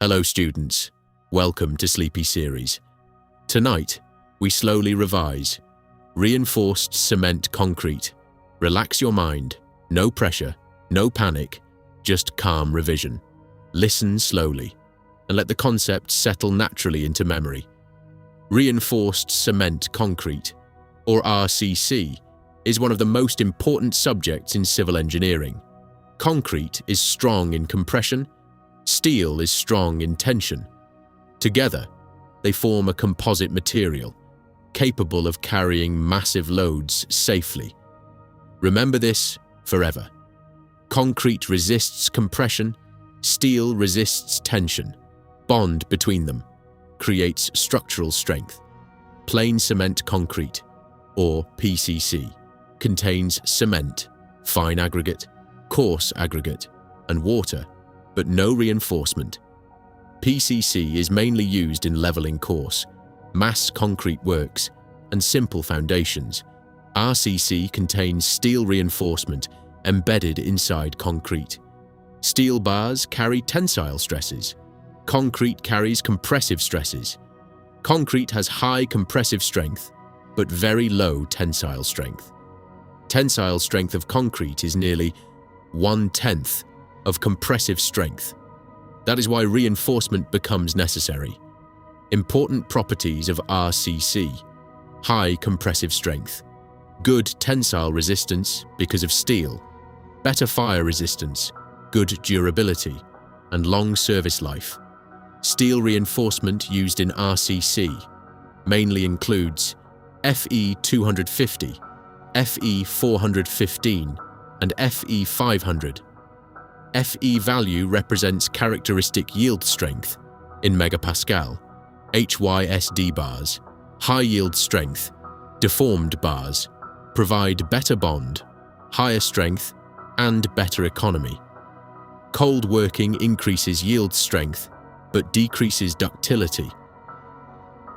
Hello students, welcome to Sleepy Series. Tonight, we slowly revise. Reinforced cement concrete. Relax your mind, no pressure, no panic, just calm revision. Listen slowly, and let the concept settle naturally into memory. Reinforced cement concrete, or RCC, is one of the most important subjects in civil engineering. Concrete is strong in compression, steel is strong in tension. Together, they form a composite material, capable of carrying massive loads safely. Remember this forever. Concrete resists compression, steel resists tension. Bond between them creates structural strength. Plain cement concrete, or PCC, contains cement, fine aggregate, coarse aggregate, and water, but no reinforcement. PCC is mainly used in leveling coarse, mass concrete works, and simple foundations. RCC contains steel reinforcement embedded inside concrete. Steel bars carry tensile stresses. Concrete carries compressive stresses. Concrete has high compressive strength, but very low tensile strength. Tensile strength of concrete is nearly 1/10 of compressive strength. That is why reinforcement becomes necessary. Important properties of RCC: high compressive strength, good tensile resistance because of steel, better fire resistance, good durability, and long service life. Steel reinforcement used in RCC mainly includes FE 250, FE 415, and FE 500. FE value represents characteristic yield strength in megapascal. HYSD bars, high yield strength, deformed bars, provide better bond, higher strength, and better economy. Cold working increases yield strength, but decreases ductility.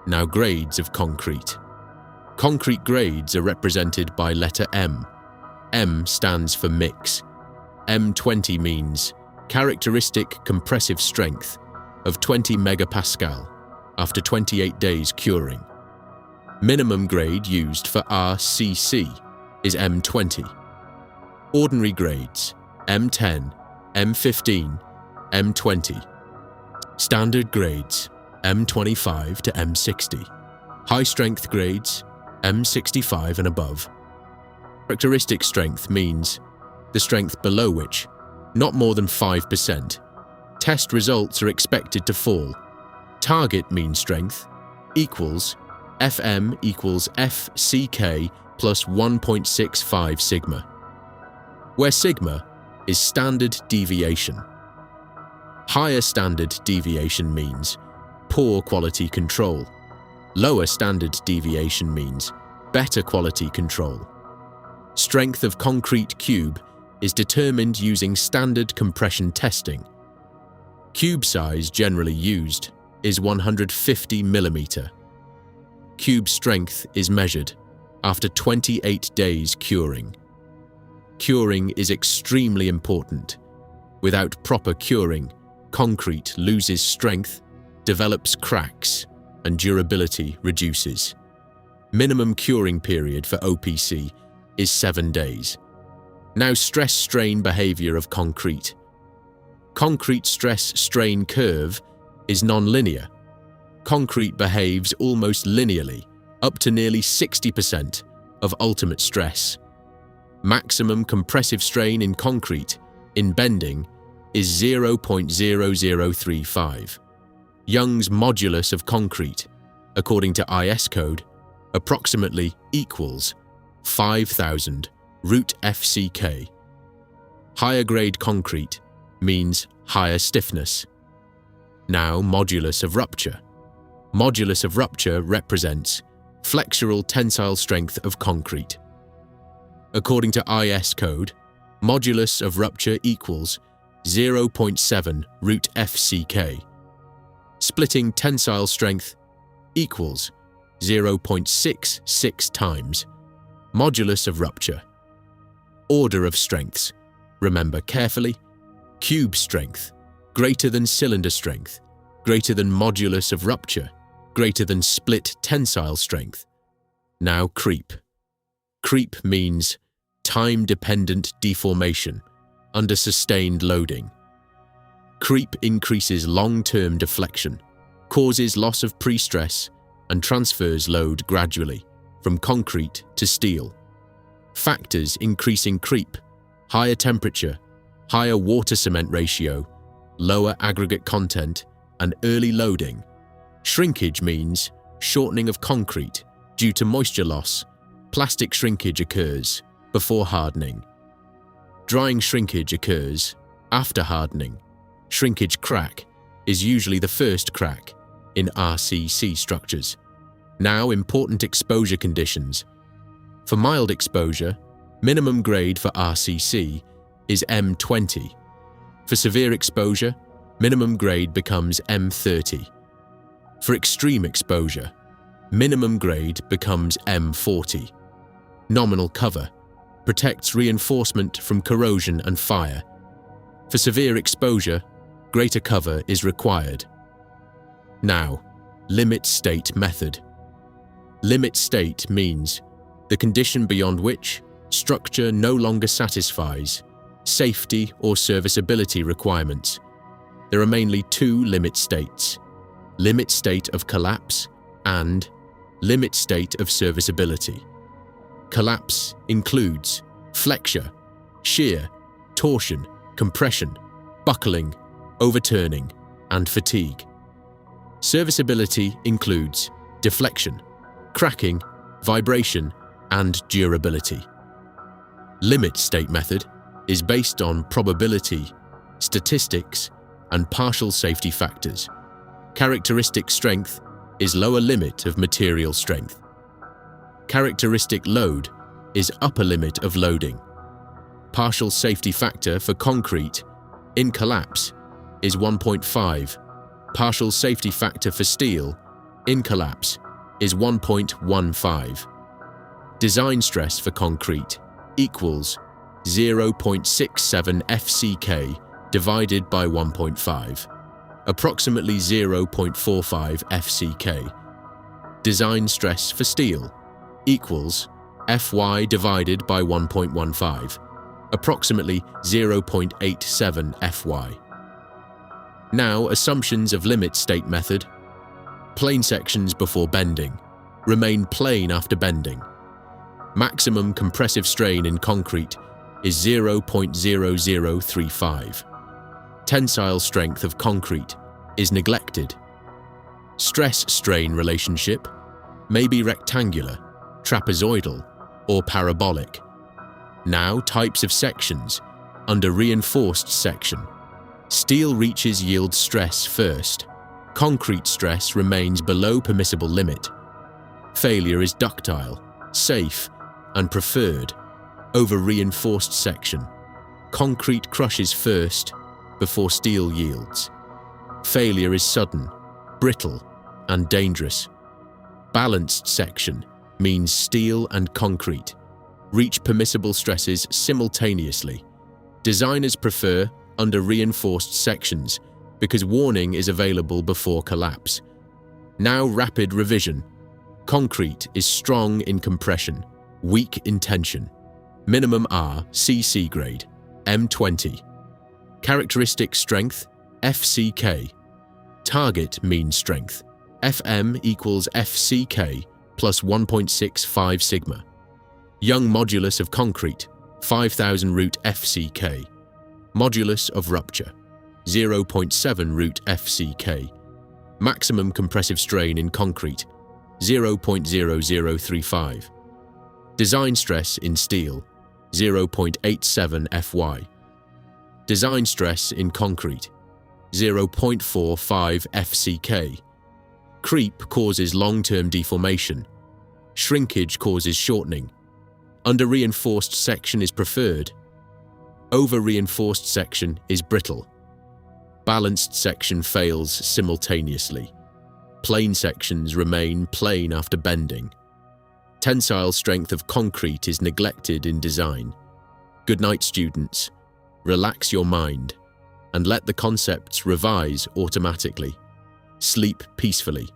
Now grades of concrete. Concrete grades are represented by letter M. M stands for mix. M20 means characteristic compressive strength of 20 megapascal after 28 days curing. Minimum grade used for RCC is M20. Ordinary grades M10, M15, M20. Standard grades M25 to M60. High strength grades M65 and above. Characteristic strength means the strength below which, not more than 5%. Test results are expected to fall. Target mean strength equals FM equals FCK plus 1.65 sigma, where sigma is standard deviation. Higher standard deviation means poor quality control. Lower standard deviation means better quality control. Strength of concrete cube is determined using standard compression testing. Cube size generally used is 150 mm. Cube strength is measured after 28 days curing. Curing is extremely important. Without proper curing, concrete loses strength, develops cracks, and durability reduces. Minimum curing period for OPC is 7 days. Now stress-strain behavior of concrete. Concrete stress-strain curve is non-linear. Concrete behaves almost linearly, up to nearly 60% of ultimate stress. Maximum compressive strain in concrete, in bending, is 0.0035. Young's modulus of concrete, according to IS code, approximately equals 5,000 root FCK. Higher grade concrete means higher stiffness. Now modulus of rupture. Modulus of rupture represents flexural tensile strength of concrete. According to IS code, modulus of rupture equals 0.7 root FCK. Splitting tensile strength equals 0.66 times modulus of rupture. Order of strengths. Remember carefully: cube strength greater than cylinder strength greater than modulus of rupture, greater than split tensile strength. Now creep. Creep means time-dependent deformation under sustained loading. Creep increases long-term deflection, causes loss of pre-stress, and transfers load gradually from concrete to steel. Factors increasing creep: higher temperature, higher water-cement ratio, lower aggregate content, and early loading. Shrinkage means shortening of concrete due to moisture loss. Plastic shrinkage occurs before hardening. Drying shrinkage occurs after hardening. Shrinkage crack is usually the first crack in RCC structures. Now, important exposure conditions. For mild exposure, minimum grade for RCC is M20. For severe exposure, minimum grade becomes M30. For extreme exposure, minimum grade becomes M40. Nominal cover protects reinforcement from corrosion and fire. For severe exposure, greater cover is required. Now, limit state method. Limit state means the condition beyond which structure no longer satisfies safety or serviceability requirements. There are mainly two limit states: limit state of collapse and limit state of serviceability. Collapse includes flexure, shear, torsion, compression, buckling, overturning, and fatigue. Serviceability includes deflection, cracking, vibration, and durability. Limit state method is based on probability, statistics, and partial safety factors. Characteristic strength is lower limit of material strength. Characteristic load is upper limit of loading. Partial safety factor for concrete in collapse is 1.5. Partial safety factor for steel in collapse is 1.15. Design stress for concrete equals 0.67 FCK divided by 1.5, approximately 0.45 FCK. Design stress for steel equals Fy divided by 1.15, approximately 0.87 Fy. Now, assumptions of limit state method. Plane sections before bending remain plane after bending. Maximum compressive strain in concrete is 0.0035. Tensile strength of concrete is neglected. Stress-strain relationship may be rectangular, trapezoidal, or parabolic. Now, types of sections under reinforced section. Steel reaches yield stress first. Concrete stress remains below permissible limit. Failure is ductile, safe, and preferred over reinforced section. Concrete crushes first before steel yields. Failure is sudden, brittle, and dangerous. Balanced section means steel and concrete reach permissible stresses simultaneously. Designers prefer under reinforced sections because warning is available before collapse. Now, rapid revision. Concrete is strong in compression, weak in tension. Minimum RCC grade, M20. Characteristic strength, FCK. Target mean strength, FM equals FCK plus 1.65 sigma. Young modulus of concrete, 5,000 root FCK. Modulus of rupture, 0.7 root FCK. Maximum compressive strain in concrete, 0.0035. Design stress in steel, 0.87 Fy. Design stress in concrete, 0.45 FCK. Creep causes long-term deformation. Shrinkage causes shortening. Under-reinforced section is preferred. Over-reinforced section is brittle. Balanced section fails simultaneously. Plane sections remain plane after bending. Tensile strength of concrete is neglected in design. Good night, students. Relax your mind and let the concepts revise automatically. Sleep peacefully.